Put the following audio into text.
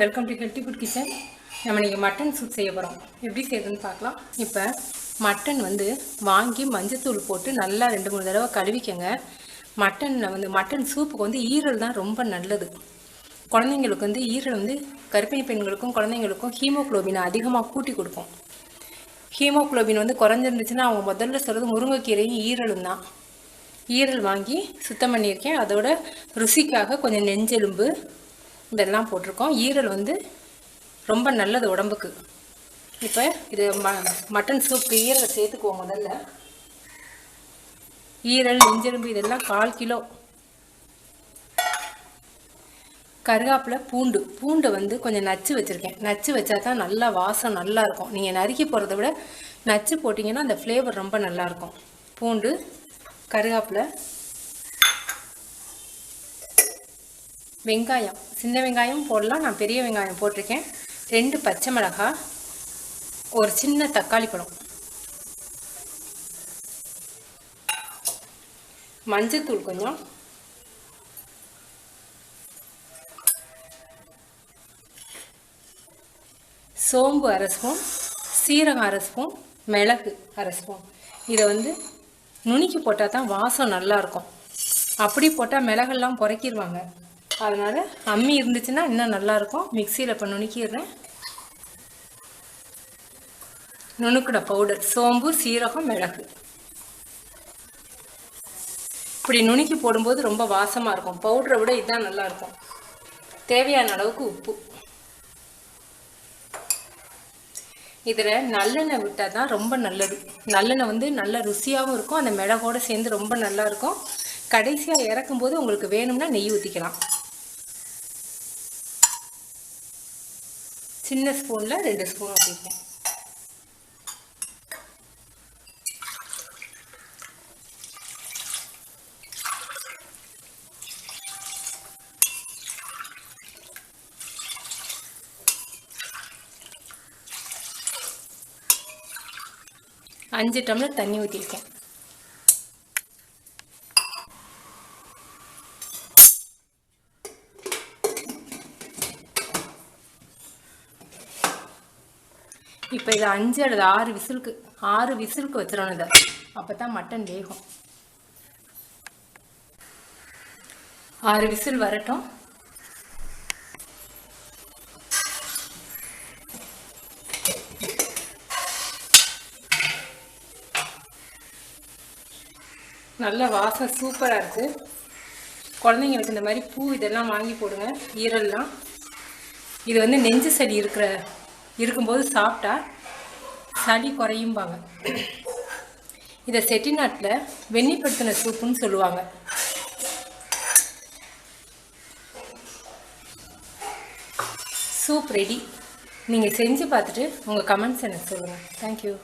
Welcome to healthy food kitchen. நம்ம இன்றைக்கி mutton soup செய்ய போகிறோம். எப்படி செய்யுதுன்னு பார்க்கலாம். இப்போ மட்டன் வாங்கி மஞ்சத்தூள் போட்டு நல்லா 2-3 தடவை கழுவிக்கங்க. மட்டன் சூப்புக்கு ஈரல் தான் ரொம்ப நல்லது. குழந்தைங்களுக்கு ஈரல் கர்ப்பிணி பெண்களுக்கும் குழந்தைங்களுக்கும் ஹீமோக்ளோபினை அதிகமாக கூட்டி கொடுக்கும். ஹீமோக்ளோபின் குறைஞ்சிருந்துச்சுன்னா அவங்க முதல்ல சொல்கிறது முருங்கைக்கீரையும் ஈரலும் தான். ஈரல் வாங்கி சுத்தம் பண்ணியிருக்கேன். அதோட ருசிக்காக கொஞ்சம் நெஞ்செலும்பு இதெல்லாம் போட்டிருக்கோம். ஈரல் ரொம்ப நல்லது உடம்புக்கு. இப்போ இது மட்டன் சூப்புக்கு ஈரலை சேர்த்துக்குவோம். முதல்ல ஈரல் நெஞ்செலும்பு இதெல்லாம் 1/4 கிலோ. கருவேப்பிலை, பூண்டு கொஞ்சம் நச்சு வச்சுருக்கேன். நச்சு வச்சா தான் நல்லா வாசம் நல்லா இருக்கும். நீங்கள் நறுக்கி போகிறத விட நச்சு போட்டிங்கன்னா அந்த ஃப்ளேவர் ரொம்ப நல்லாயிருக்கும். பூண்டு, கருவேப்பிலை, வெங்காயம், சின்ன வெங்காயம் போடலாம். நான் பெரிய வெங்காயம் போட்டிருக்கேன். 2 பச்சை மிளகாய், ஒரு சின்ன தக்காளி பழம், மஞ்சத்தூள் கொஞ்சம், சோம்பு 1/2 ஸ்பூன், சீரகம் 1/2 ஸ்பூன், மிளகு 1/2 ஸ்பூன். இதை நுணுக்கி போட்டால் தான் வாசம் நல்லாயிருக்கும். அப்படி போட்டால் மிளகெல்லாம் குறைக்கிடுவாங்க. அதனால் அம்மி இருந்துச்சுன்னா இன்னும் நல்லாயிருக்கும். மிக்சியில் இப்போ நுணுக்கிடுறேன். நுணுக்கின பவுடர் சோம்பு, சீரகம், மிளகு இப்படி நுணுக்கி போடும்போது ரொம்ப வாசமாக இருக்கும். பவுடரை விட இதுதான் நல்லாயிருக்கும். தேவையான அளவுக்கு உப்பு. இதில் நல்லெண்ணெய் விட்டால் தான் ரொம்ப நல்லது. நல்லெண்ணெய் நல்ல ருசியாகவும் இருக்கும். அந்த மிளகோடு சேர்ந்து ரொம்ப நல்லாயிருக்கும். கடைசியாக இறக்கும்போது உங்களுக்கு வேணும்னா நெய் ஊற்றிக்கலாம். சின்ன ஸ்பூனில் 2 ஸ்பூன் ஊற்றிருக்கேன். அஞ்சு டம்ளர் தண்ணி ஊற்றிருக்கேன். இப்போ இதை 5 அல்லது 6 விசிலுக்கு வச்சிடணும். இதை அப்போ தான் மட்டன் வேகும். 6 விசில் வரட்டும். நல்ல வாசம் சூப்பராக இருக்குது. குழந்தைங்களுக்கு இந்த மாதிரி பூ இதெல்லாம் வாங்கி போடுங்க. ஈரல்லாம் இது நெஞ்சு சளி இருக்கும்போது சாப்பிட்டா சளி குறையும்பாங்க. இதை செட்டிநாட்டில் வெந்நிப்படுத்தின சூப்புன்னு சொல்லுவாங்க. Soup ready. நீங்கள் செஞ்சு பார்த்துட்டு உங்கள் கமெண்ட்ஸ் எனக்கு சொல்லுங்கள். தேங்க்யூ.